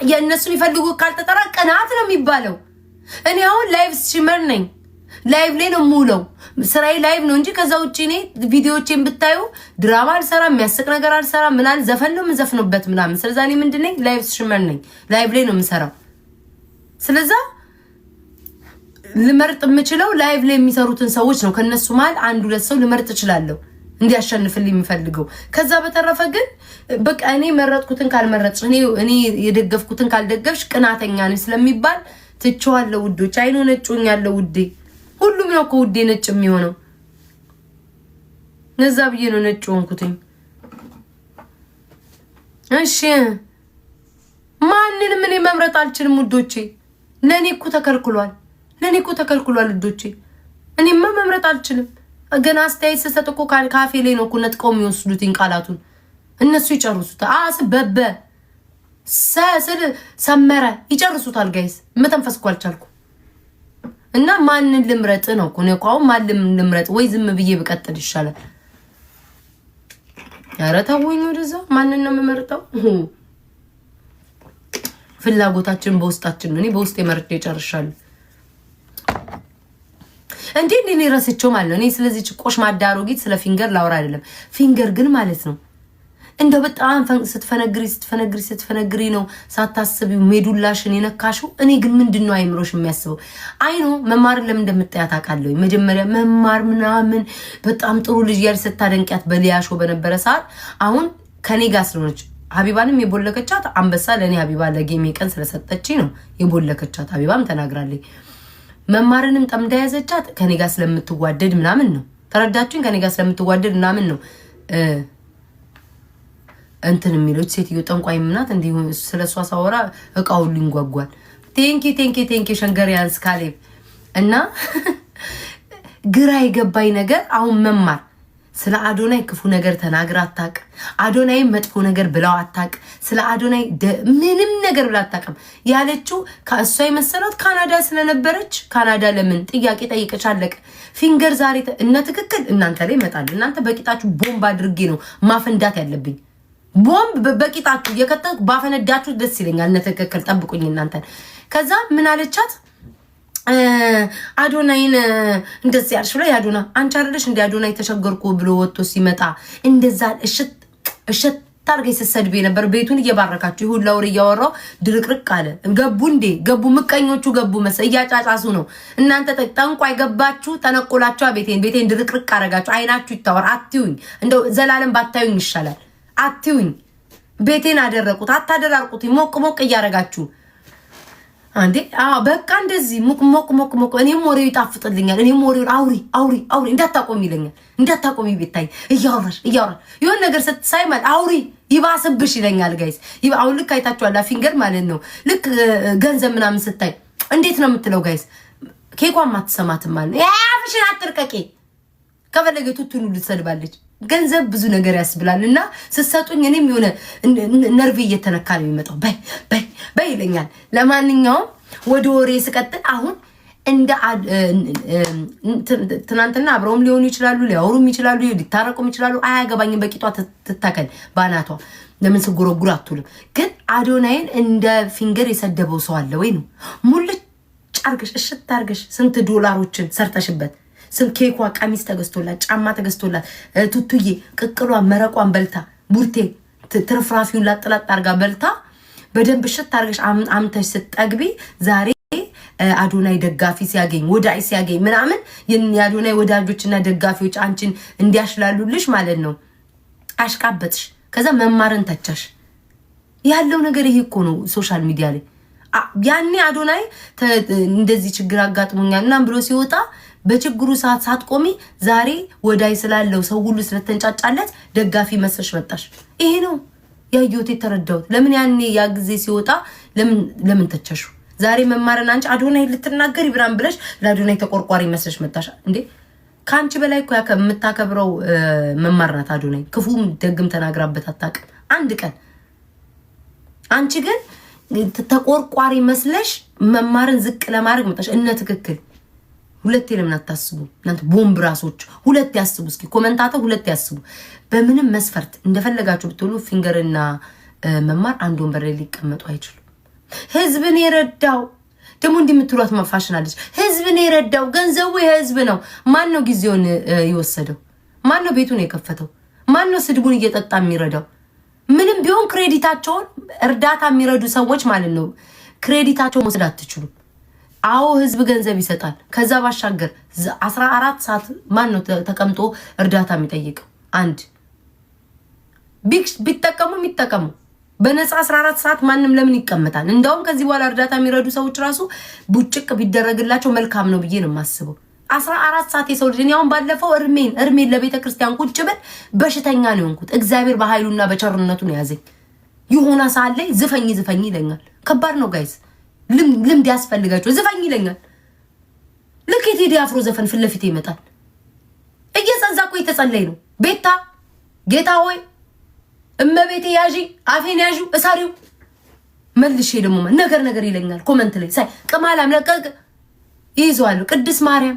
የእነሱን ይፈልጉ ካልተጠራ ቅናት ነው የሚባለው። እኔ አሁን ላይቭ ስትሪመር ነኝ። ላይቭ ላይ ነው የምውለው። ስራዬ ላይቭ ነው እንጂ ከዛ ውጪ እኔ ቪዲዮዎቼን ብታዩ ድራማ አልሰራም፣ የሚያስቅ ነገር አልሰራም። ምናምን ዘፈን ነው የምዘፍነውበት ምናምን። ስለዛ እኔ ምንድን ነኝ? ላይቭ ስትሪመር ነኝ። ላይቭ ላይ ነው የምሰራው። ስለዛ ልመርጥ የምችለው ላይቭ ላይ የሚሰሩትን ሰዎች ነው። ከነሱ መሀል አንድ ሁለት ሰው ልመርጥ እችላለሁ እንዲያሸንፍልኝ የሚፈልገው። ከዛ በተረፈ ግን በቃ እኔ መረጥኩትን ካልመረጥሽ፣ እኔ የደገፍኩትን ካልደገፍሽ ቅናተኛ ነኝ ስለሚባል ትቼዋለሁ ውዶች። አይኑ ነጮኛለሁ ውዴ። ሁሉም ነው እኮ ውዴ ነጭ የሚሆነው። ነዛ ብዬ ነው ነጭ ሆንኩትኝ። እሺ ማንንም እኔ መምረጥ አልችልም ውዶቼ። ለኔ እኮ ተከልክሏል ውዶቼ። እኔማ መምረጥ አልችልም። ገና አስተያየት ስሰጥ እኮ ካፌ ላይ ነው እኮ ነጥቀው የሚወስዱትኝ ቃላቱን። እነሱ ይጨርሱታል። በበ ስል ሰመረ ይጨርሱታል። ጋይስ መተንፈስ እኮ አልቻልኩም። እና ማንን ልምረጥ ነው እኮ ነው። አሁን ማንም ልምረጥ ወይ ዝም ብዬ ብቀጥል ይሻላል? ኧረ ተውኝ ወደዛ። ማንን ነው የምመርጠው? ፍላጎታችን በውስጣችን ነው። እኔ በውስጤ መርጬ ጨርሻለሁ። እንዴ እኔ ረስቼው ማለት ነው። እኔ ስለዚህ ጭቆሽ ማዳሮጊት ስለ ፊንገር ላውራ አይደለም። ፊንገር ግን ማለት ነው እንደው በጣም ስትፈነግሪ ነው ሳታስቢው ሜዱላሽን የነካሽው። እኔ ግን ምንድነው አይምሮሽ የሚያስበው? አይኖ መማርን ለምን እንደምትጠያት አውቃለሁ። መጀመሪያ መማር ምናምን በጣም ጥሩ ልጅ ያል ስታደንቂያት በሊያሾ በነበረ ሰዓት አሁን ከኔ ጋር ስለሆነች ሀቢባንም የቦለከቻት አንበሳ ለኔ ሀቢባ ለጌሜ ቀን ስለሰጠችኝ ነው የቦለከቻት። ሀቢባም ተናግራለች። መማርንም ጠምዳ ያዘቻት ከኔ ጋር ስለምትዋደድ ምናምን ነው። ተረዳችሁኝ? ከኔ ጋር ስለምትዋደድ ምናምን ነው እንትን የሚሉት። ሴትዮ ጠንቋይ ምናት እንዴ ስለሷ ሳወራ እቃው ሊንጓጓል። ቴንኪ ሸንገሪያንስ ካሌብ እና ግራ የገባኝ ነገር አሁን መማር ስለ አዶናይ ክፉ ነገር ተናግራ አታቅ። አዶናይ መጥፎ ነገር ብለው አታቅ። ስለ አዶናይ ምንም ነገር ብላ አታቅም። ያለችው ከእሷ የመሰላት ካናዳ ስለነበረች ካናዳ ለምን ጥያቄ ጠይቀች አለቀ። ፊንገር ዛሬ እነ ትክክል እናንተ ላይ ይመጣል። እናንተ በቂጣችሁ ቦምብ አድርጌ ነው ማፈንዳት ያለብኝ። ቦምብ በቂጣችሁ የከተት ባፈነዳችሁ ደስ ይለኛል። እነ ትክክል ጠብቁኝ እናንተ። ከዛ ምን አለቻት? አዶናይን እንደዚህ ያልሽ ብላ ያዶና አንቺ አይደለሽ እንደ አዶናይ ተሸገርኩ ብሎ ወጥቶ ሲመጣ እንደዛ እሽት ታርገይ ሰሰድቤ ነበር። ቤቱን እየባረካችሁ ይሁን ለውር እያወራው ድርቅርቅ አለ። ገቡ ምቀኞቹ ገቡ መሰ እያጫጫሱ ነው። እናንተ ጠንቋይ ገባችሁ ተነቆላችሁ። ቤቴን ድርቅርቅ አረጋችሁ። አይናችሁ ይታወር። አትዩኝ። እንደው ዘላለም ባታዩኝ ይሻላል። አትዩኝ። ቤቴን አደረቁት። አታደራርቁት። ሞቅ እያረጋችሁ አንዴ በቃ እንደዚህ ሞቅ እኔም ወሬው ይጣፍጥልኛል። እኔም ወሬው አውሪ እንዳታቆሚ ይለኛል። እንዳታቆሚ ቤታይ እያወራሽ የሆነ ነገር ስትሳይ ማለት አውሪ ይባስብሽ ይለኛል። ጋይስ አሁን ልክ አይታችኋል። ፊንገር ማለት ነው ልክ ገንዘብ ምናምን ስታይ እንዴት ነው የምትለው? ጋይስ ኬኳን ማትሰማትም ማለት ነው። ያፍሽን አትርቀቂ። ከፈለገ ቱቱን ልትሰድባለች። ገንዘብ ብዙ ነገር ያስብላል። እና ስትሰጡኝ እኔም የሆነ ነርቭ እየተነካ ነው የሚመጣው። በይ ይለኛል። ለማንኛውም ወደ ወሬ ስቀጥል አሁን እንደ ትናንትና አብረውም ሊሆኑ ይችላሉ፣ ሊያወሩም ይችላሉ፣ ሊታረቁም ይችላሉ። አያገባኝም። በቂጧ ትታከል ባናቷ። ለምን ስጎረጉር አትውልም? ግን አዶናይን እንደ ፊንገር የሰደበው ሰው አለ ወይ ነው? ሙልጭ አርገሽ እሽት አርገሽ ስንት ዶላሮችን ሰርተሽበት ስንት ኬኳ ቀሚስ ተገዝቶላት ጫማ ተገዝቶላት ቱቱዬ ቅቅሏን መረቋን በልታ ቡርቴ ትርፍራፊውን ላጥላጥ አርጋ በልታ በደንብ ሽት አርገሽ አምተሽ ስትጠግቢ ዛሬ አዶናይ ደጋፊ ሲያገኝ ወዳጅ ሲያገኝ ምናምን የአዶናይ ወዳጆችና ደጋፊዎች አንቺን እንዲያሽላሉልሽ ማለት ነው አሽቃበጥሽ። ከዛ መማርን ተቻሽ። ያለው ነገር ይሄ እኮ ነው። ሶሻል ሚዲያ ላይ ያኔ አዶናይ እንደዚህ ችግር አጋጥሞኛል ምናምን ብሎ ሲወጣ በችግሩ ሰዓት ሳትቆሚ ዛሬ ወዳይ ስላለው ሰው ሁሉ ስለተንጫጫለት ደጋፊ መስለሽ መጣሽ። ይሄ ነው ያዩት የተረዳሁት። ለምን ያኔ ያ ጊዜ ሲወጣ ለምን ተቸሹ? ዛሬ መማረን አንቺ አዶናይ ልትናገር ይብራን ብለሽ ለአዶናይ ተቆርቋሪ መስለሽ መጣሽ እንዴ? ካንቺ በላይ እኮ የምታከብረው መማር ናት። አዶናይ ክፉም ደግም ተናግራበት አታውቅም አንድ ቀን። አንቺ ግን ተቆርቋሪ መስለሽ መማርን ዝቅ ለማድረግ መጣሽ። እነ ትክክል ሁለቴ ለምን አታስቡ እናንተ ቦምብ ራሶች? ሁለቴ ያስቡ እስኪ ኮሜንታተር፣ ሁለቴ ያስቡ። በምንም መስፈርት እንደፈለጋችሁ ብትሉ ፊንገርና መማር አንድ ወንበር ላይ ሊቀመጡ አይችሉም። ህዝብን የረዳው ደግሞ እንደምትሏት ማፋሽናለች። ህዝብን የረዳው ገንዘቡ የህዝብ ነው። ማን ነው ጊዜውን የወሰደው? ማን ነው ቤቱን የከፈተው? ማን ነው ስድቡን እየጠጣ የሚረዳው? ምንም ቢሆን ክሬዲታቸውን እርዳታ የሚረዱ ሰዎች ማለት ነው ክሬዲታቸውን መውሰድ አትችሉም። አዎ ህዝብ ገንዘብ ይሰጣል። ከዛ ባሻገር 14 ሰዓት ማን ነው ተቀምጦ እርዳታ የሚጠይቀው? አንድ ቢጠቀሙ የሚጠቀሙ በነፃ 14 ሰዓት ማንም ለምን ይቀመጣል? እንደውም ከዚህ በኋላ እርዳታ የሚረዱ ሰዎች ራሱ ቡጭቅ ቢደረግላቸው መልካም ነው ብዬ ነው የማስበው። 14 ሰዓት የሰው ልጅ ያውን ባለፈው እርሜን ለቤተ ክርስቲያን ቁጭ ብል በሽተኛ ነው የሆንኩት። እግዚአብሔር በኃይሉና በቸርነቱ ነው ያዘኝ። ይሁና ሰዓት ላይ ዝፈኝ ይለኛል። ከባድ ነው ጋይስ። ልምድ ያስፈልጋቸው። ዝፈኝ ይለኛል። ልክ የቴዲ አፍሮ ዘፈን ፊት ለፊት ይመጣል። እየጸዛቁ የተጸለይ ነው። ቤታ ጌታ ሆይ እመቤቴ ያዢ አፌን ያዡ እሳሪው መልሼ ደግሞ ነገር ይለኛል። ኮመንት ላይ ሳይ ቅማላም ለቀቅ ይይዘዋለሁ። ቅድስ ማርያም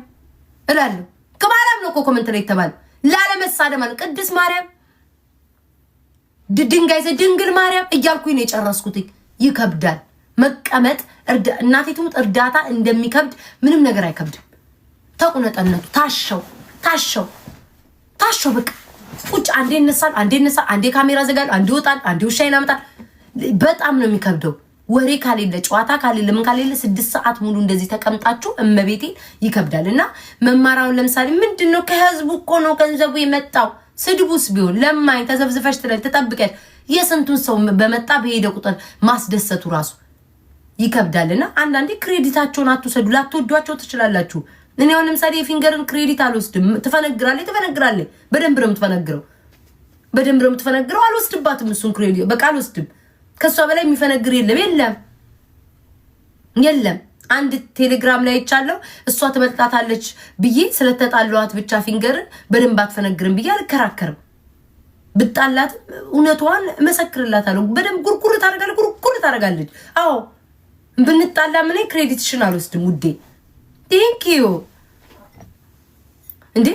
እላለሁ። ቅማላም ነው እኮ ኮመንት ላይ የተባለ ላለመሳደብ ማለት ቅድስ ማርያም ድንግል ማርያም እያልኩኝ ነው የጨረስኩት። ይከብዳል መቀመጥ። እናቴቱም እርዳታ እንደሚከብድ ምንም ነገር አይከብድም። ተቁነጠነቱ ታሸው በቃ ቁጭ አንዴ ይነሳል፣ አንዴ ካሜራ ዘጋል፣ አንዴ ይወጣል፣ አንዴ ውሻ ይናምጣል። በጣም ነው የሚከብደው። ወሬ ካሌለ ጨዋታ ካሌለ ምን ካሌለ 6 ሰዓት ሙሉ እንደዚህ ተቀምጣችሁ እመቤቴ ይከብዳል። እና መማራውን ለምሳሌ ምንድነው ከህዝቡ እኮ ነው ገንዘቡ የመጣው። ስድቡስ ቢሆን ለማኝ ተዘብዝፈሽ ተጠብቀሽ የስንቱን ሰው በመጣ በሄደ ቁጥር ማስደሰቱ ራሱ ይከብዳልና አንዳንዴ ክሬዲታቸውን አትወሰዱ። ላትወዷቸው ትችላላችሁ። እኔ አሁን ለምሳሌ የፊንገርን ክሬዲት አልወስድም። ትፈነግራለች። በደንብ ነው የምትፈነግረው። አልወስድባትም እሱን ክሬዲት በቃ አልወስድም። ከሷ በላይ የሚፈነግር የለም። አንድ ቴሌግራም ላይ ይቻለው እሷ ትበልጣታለች ብዬ ስለተጣሏት ብቻ ፊንገርን በደንብ አትፈነግርም ብዬ አልከራከርም። ብጣላት እውነቷን መሰክርላታለሁ። በደንብ ጉርጉር ታደርጋለች። አዎ ብንጣላ ምን ክሬዲትሽን አልወስድም ውዴ። ቴንክ ዩ እንዴ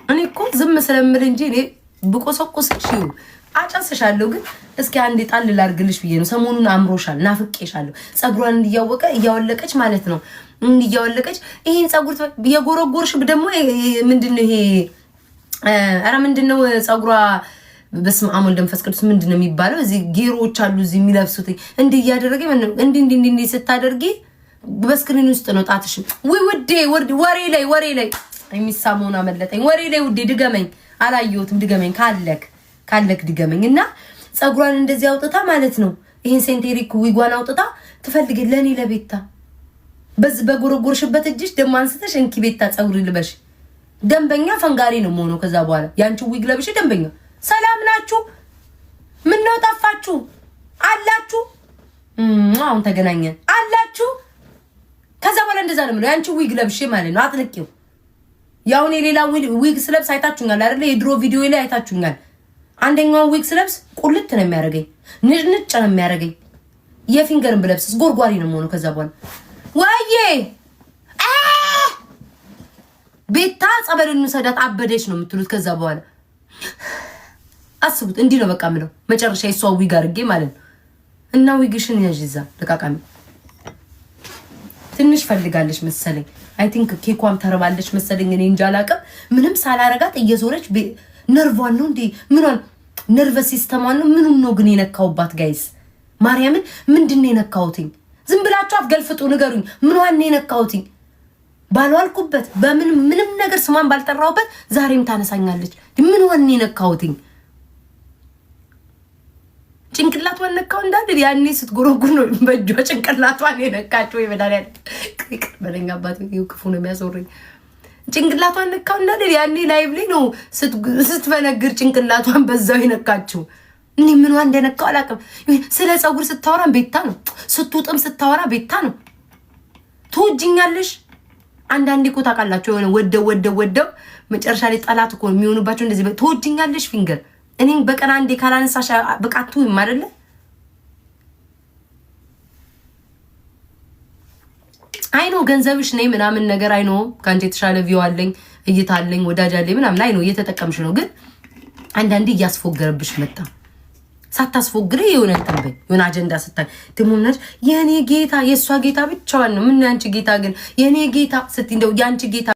እኔ እኮ ዝም ስለምል እንጂ እኔ ብቆሰቁስሽ አጫስሻለሁ። ግን እስኪ አንዴ ጣል ላርግልሽ ብዬ ነው። ሰሞኑን አምሮሻል፣ ናፍቄሻለሁ። ጸጉሯን እያወለቀች ማለት ነው እያወለቀች ይሄን ጸጉር የጎረጎርሽ ደግሞ ምንድነው ይሄ? አረ ምንድነው ጸጉሯ? በስመ አብ ወልድ መንፈስ ቅዱስ ምንድነው የሚባለው? እዚህ ጌሮዎች አሉ እዚህ የሚለብሱት እንዲህ እያደረገ እንዲህ ስታደርጊ በስክሪን ውስጥ ነው ጣትሽ። ወይ ውዴ ወሬ ላይ የሚሳመውን አመለጠኝ። ወሬ ላይ ውዴ ድገመኝ። አላየሁትም። ድገመኝ ካለክ ድገመኝ። እና ጸጉሯን እንደዚህ አውጥታ ማለት ነው ይሄን ሴንቴሪክ ዊጓን አውጥታ ትፈልግ ለኔ ለቤታ በጎረጎርሽበት እጅሽ ደም አንስተሽ እንኪ ቤታ ጸጉር ልበሽ። ደንበኛ ፈንጋሪ ነው ሆኖ ከዛ በኋላ ያንቺ ዊግ ለብሽ ደንበኛ። ሰላም ናችሁ? ምን ነው ጠፋችሁ? አላችሁ? አሁን ተገናኘን አላችሁ? ከዛ በኋላ እንደዛ ነው ማለት ያንቺ ዊግ ለብሽ ማለት ነው። አጥልቂው ያው እኔ ሌላ ዊግ ስለብስ አይታችሁኛል አይደለ? የድሮ ቪዲዮ ላይ አይታችሁኛል። አንደኛው ዊግ ስለብስ ቁልት ነው የሚያደርገኝ፣ ንጭ ነው የሚያደርገኝ። የፊንገርን ብለብስስ ጎርጓሪ ነው ሆኖ ከዛ በኋላ ወይዬ ቤታ ጸበልን ሰዳት አበደች ነው የምትሉት። ከዛ በኋላ አስቡት። እንዲህ ነው በቃ ምለው መጨረሻ የሷ ዊግ አድርጌ ማለት ነው። እና ዊግሽን ያዥዛ ለቃቃሚ ትንሽ ፈልጋለች መሰለኝ። አይ ቲንክ ኬኳም ተረባለች መሰለኝ። እኔ እንጃ አላውቅም። ምንም ሳላረጋት እየዞረች ነርቫን ነው እንዴ ምኗን ነርቨስ ሲስተማን ነው ምኑን ነው ግን የነካውባት ጋይስ? ማርያምን ምንድነው የነካውትኝ? ዝም ብላችሁ አትገልፍጡ ንገሩኝ። ምኗን ነው የነካውትኝ? ባልዋልኩበት ምንም ነገር ስሟን ባልጠራውበት ዛሬም ታነሳኛለች። ምኗን ነው የነካውትኝ? ጭንቅላቷን ነካው እንዳል ያኔ ስትጎረጉር ነው በእጇ ጭንቅላቷን የነካቸው። ይበዳል በለኛ አባቴ ክፉ ነው የሚያዞረኝ። ጭንቅላቷን ነካው እንዳል ያኔ ላይቭ ላይ ነው ስትፈነግር ጭንቅላቷን በዛው የነካቸው። እኔ ምኗን እንደነካው አላውቅም። ስለ ጸጉር ስታወራ ቤታ ነው፣ ስትውጥም ስታወራ ቤታ ነው። ትወጂኛለሽ አንዳንዴ እኮ ታውቃላችሁ የሆነ ወደው መጨረሻ ላይ ጠላት እኮ የሚሆኑባቸው እንደዚህ ትወጂኛለሽ ፊንገር እኔን በቀን አንዴ ካላነሳሽ በቃቱ ይማረለ አይኖ ገንዘብሽ ነኝ ምናምን ነገር አይኖ ካንቺ የተሻለ ቪው አለኝ እይታ አለኝ ወዳጅ አለኝ ምናምን አይኖ እየተጠቀምሽ ነው። ግን አንዳንዴ እያስፎገረብሽ መጣ። ሳታስፎግረ የሆነ ተንበይ የሆነ አጀንዳ ስታይ ደሞነሽ የኔ ጌታ የሷ ጌታ ብቻዋን ነው ምን ያንቺ ጌታ ግን የኔ ጌታ ስትይ እንደው ያንቺ ጌታ